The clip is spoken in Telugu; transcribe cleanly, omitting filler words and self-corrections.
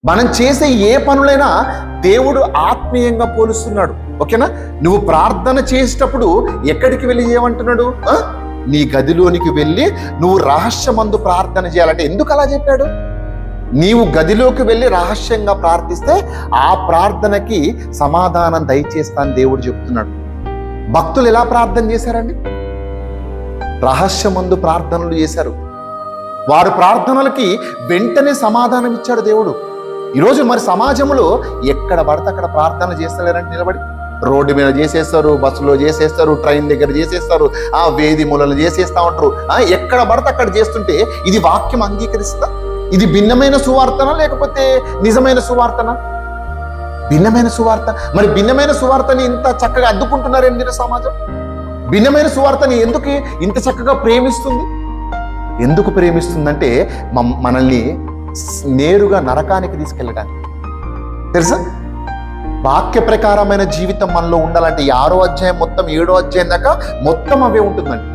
మనం చేసే ఏ పనులైనా దేవుడు ఆత్మీయంగా పోలుస్తున్నాడు. ఓకేనా? నువ్వు ప్రార్థన చేసేటప్పుడు ఎక్కడికి వెళ్ళి చేయమంటున్నాడు? నీ గదిలోనికి వెళ్ళి నువ్వు రహస్యమందు ప్రార్థన చేయాలంటే ఎందుకు అలా చెప్పాడు? నీవు గదిలోకి వెళ్ళి రహస్యంగా ప్రార్థిస్తే ఆ ప్రార్థనకి సమాధానం దయచేస్తాను దేవుడు చెప్తున్నాడు. భక్తులు ఎలా ప్రార్థన చేశారండి? రహస్యమందు ప్రార్థనలు చేశారు. వారి ప్రార్థనలకి వెంటనే సమాధానం ఇచ్చాడు దేవుడు. ఈరోజు మరి సమాజంలో ఎక్కడ పడితే అక్కడ ప్రార్థన చేస్తలేరంటే నిలబడి రోడ్డు మీద చేసేస్తారు, బస్సులో చేసేస్తారు, ట్రైన్ దగ్గర చేసేస్తారు, వేది మూలలు చేసేస్తా ఉంటారు. ఎక్కడ పడితే అక్కడ చేస్తుంటే ఇది వాక్యం అంగీకరిస్తా? ఇది భిన్నమైన సువార్తనా లేకపోతే నిజమైన సువార్తనా? భిన్నమైన సువార్త. మరి భిన్నమైన సువార్తని ఇంత చక్కగా అడ్డుకుంటున్నారు ఏంటి సమాజం? భిన్నమైన సువార్తని ఎందుకు ఇంత చక్కగా ప్రేమిస్తుంది? ఎందుకు ప్రేమిస్తుందంటే మనల్ని నేరుగా నరకానికి తీసుకెళ్ళడానికి. తెలుసా? వాక్య ప్రకారమైన జీవితం మనలో ఉండాలంటే 6వ అధ్యాయం మొత్తం 7వ అధ్యాయం దాకా మొత్తం అవే ఉంటుందండి.